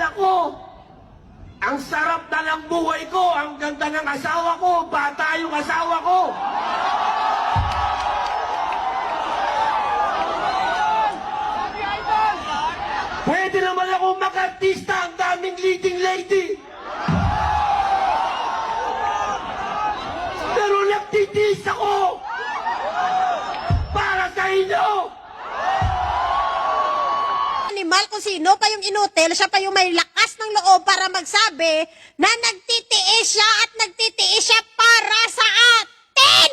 Nako, ang sarap na ng buhay ko, ang ganda ng asawa ko, bata yung asawa ko. Pwede naman akong makartista, ang daming leading lady. Pero nagtitiis ako para sa inyo. Animal kung sino pa yung inutil, siya pa yung may lakas ng loob para magsabi na nagtitiis siya at nagtitiis siya para sa atin.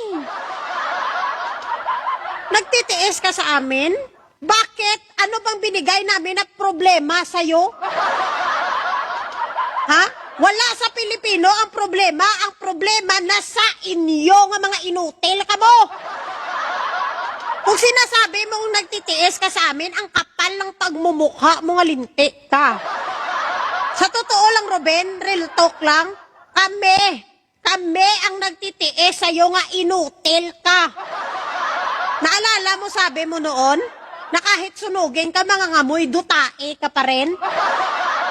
Nagtitiis ka sa amin? Bakit? Ano bang binigay namin na problema sa'yo? Ha? Wala sa Pilipino ang problema. Ang problema nasa inyo nga mga inutil ka mo. Kung sinasabi mong nagtitiis ka sa amin, ang kapal ng pagmumukha mo nga linti ka. Sa totoo lang, Ruben, real talk lang, kami ang nagtitiis sa'yo nga inutil ka. Naalala mo, sabi mo noon, na kahit sunugin ka, mga ngamoy, dutae ka pa rin?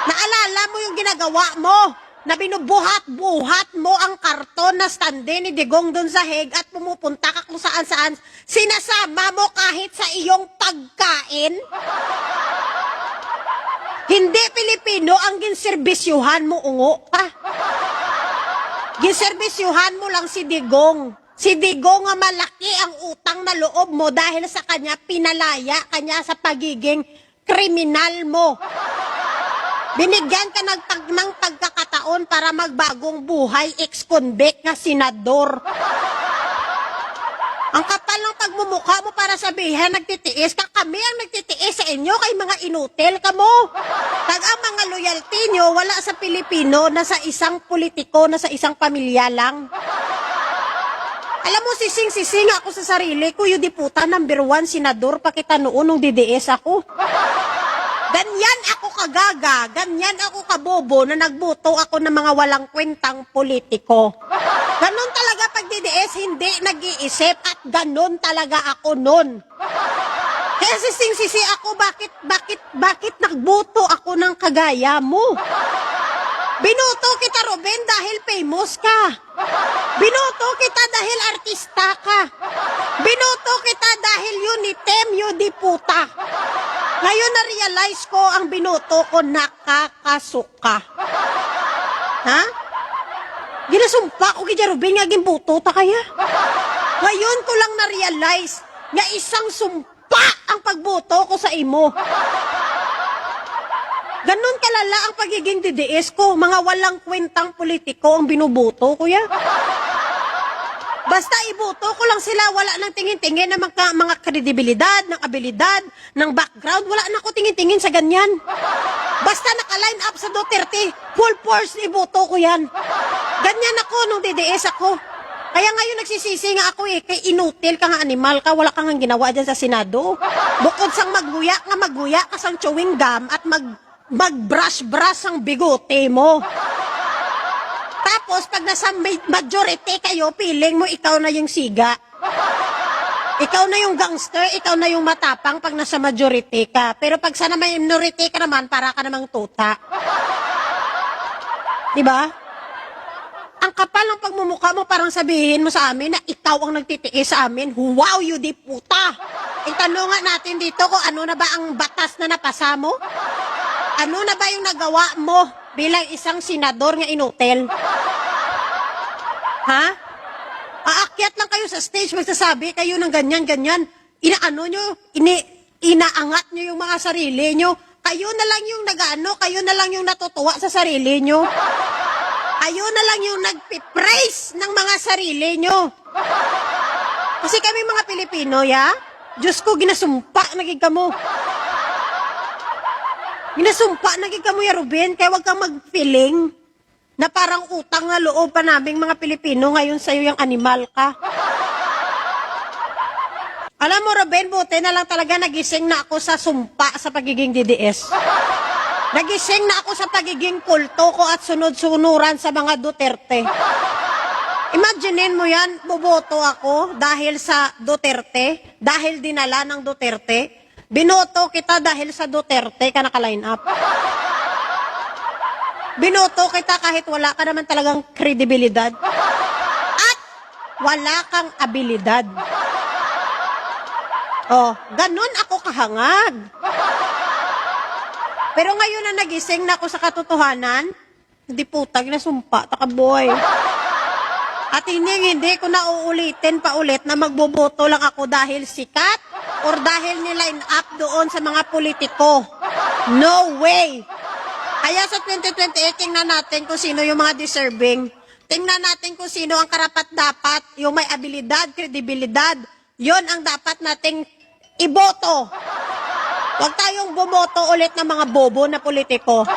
Naalala mo yung ginagawa mo? Na binubuhat-buhat mo ang karton na stande ni Digong doon sa Hague at pumupunta ka kung saan-saan, sinasama mo kahit sa iyong pagkain? Hindi Pilipino ang ginserbisyuhan mo, ungo ka. Ginserbisyuhan mo lang si Digong. Si Digong nga malaki ang utang na loob mo dahil sa kanya pinalaya kanya sa pagiging kriminal mo. Binigyan ka ng pagkakataon para magbagong buhay, ex-convict nga senador. Ang kapal ng pagmumukha mo para sabihin, nagtitiis ka. Kami ang nagtitiis sa inyo, kay mga inutil ka mo. Ang mga loyalty nyo, wala sa Pilipino, nasa isang politiko, nasa isang pamilya lang. Alam mo, sising-sising ako sa sarili ko, yung diputa, #1 senador, pakita noon nung DDS ako. Ganyan ako kagaga, ganyan ako kabobo na nagbuto ako ng mga walang kwentang politiko. Ganon talaga pag DDS, hindi nag-iisip at ganon talaga ako nun. Kaya sising-sisi ako, bakit nagbuto ako ng kagaya mo? Binoto kita, Ruben, dahil famous ka. Binoto kita dahil artista ka. Binoto kita dahil unitem, diputa. Ngayon na-realize ko ang binoto ko nakakasuka. Ha? Ginasumpa ko kaya, Ruben, nga gimbuto ta kaya. Ngayon ko lang na-realize nga isang sumpa ang pagboto ko sa imo. Ganon kalala ang pagiging DDS ko. Mga walang kwentang politiko ang binuboto, kuya. Basta iboto ko lang sila, wala nang tingin-tingin ng mga kredibilidad, ng abilidad, ng background. Wala na ako tingin-tingin sa ganyan. Basta naka-line up sa Duterte, full force iboto ko yan. Ganyan ako nung DDS ako. Kaya ngayon nagsisisi nga ako kay inutil ka nga animal ka, wala kang ginawa dyan sa Senado. Bukod sang magguya ka sang chewing gum at mag-brush-brush ang bigote mo. Tapos, pag nasa majority kayo, feeling mo ikaw na yung siga. Ikaw na yung gangster, ikaw na yung matapang pag nasa majority ka. Pero pag sa minority ka naman, para ka namang tuta. Diba? Ang kapal ng pagmumukha mo, parang sabihin mo sa amin na ikaw ang nagtitiis sa amin. Wow, you di puta! Itanong nga natin dito kung ano na ba ang batas na napasa mo? Ano na ba yung nagawa mo bilang isang senador nga inutil? Ha? Aakyat lang kayo sa stage, magsasabi kayo ng ganyan-ganyan. Inaangat nyo yung mga sarili nyo. Kayo na lang yung kayo na lang yung natutuwa sa sarili nyo. Kayo na lang yung nagpipraise ng mga sarili nyo. Kasi kami mga Pilipino, Diyos ko, ginasumpa, naging kamo. Ginasumpa, naging kamo, Ruben, kaya wag kang mag-feeling na parang utang na loob pa naming mga Pilipino, ngayon sa'yo yung animal ka. Alam mo, Ruben, buti na lang talaga nagising na ako sa sumpa sa pagiging DDS. Nagising na ako sa pagiging kulto ko at sunod-sunuran sa mga Duterte. Imaginein mo yan, boboto ako dahil sa Duterte, dahil dinala ng Duterte. Binoto kita dahil sa Duterte ka naka-line up. Binoto kita kahit wala ka naman talagang kredibilidad. At wala kang abilidad. Oh, ganun ako kahangag. Pero ngayon na nagising na ako sa katotohanan, hindi putag na sumpa, takaboy. At hindi ko na uulitin pa ulit na magboboto lang ako dahil sikat or dahil niline up doon sa mga politiko. No way! Kaya sa 2028, tingnan natin kung sino yung mga deserving. Tingnan natin kung sino ang karapat-dapat, yung may abilidad, kredibilidad. Yon ang dapat nating iboto. Huwag tayong bumoto ulit ng mga bobo na politiko.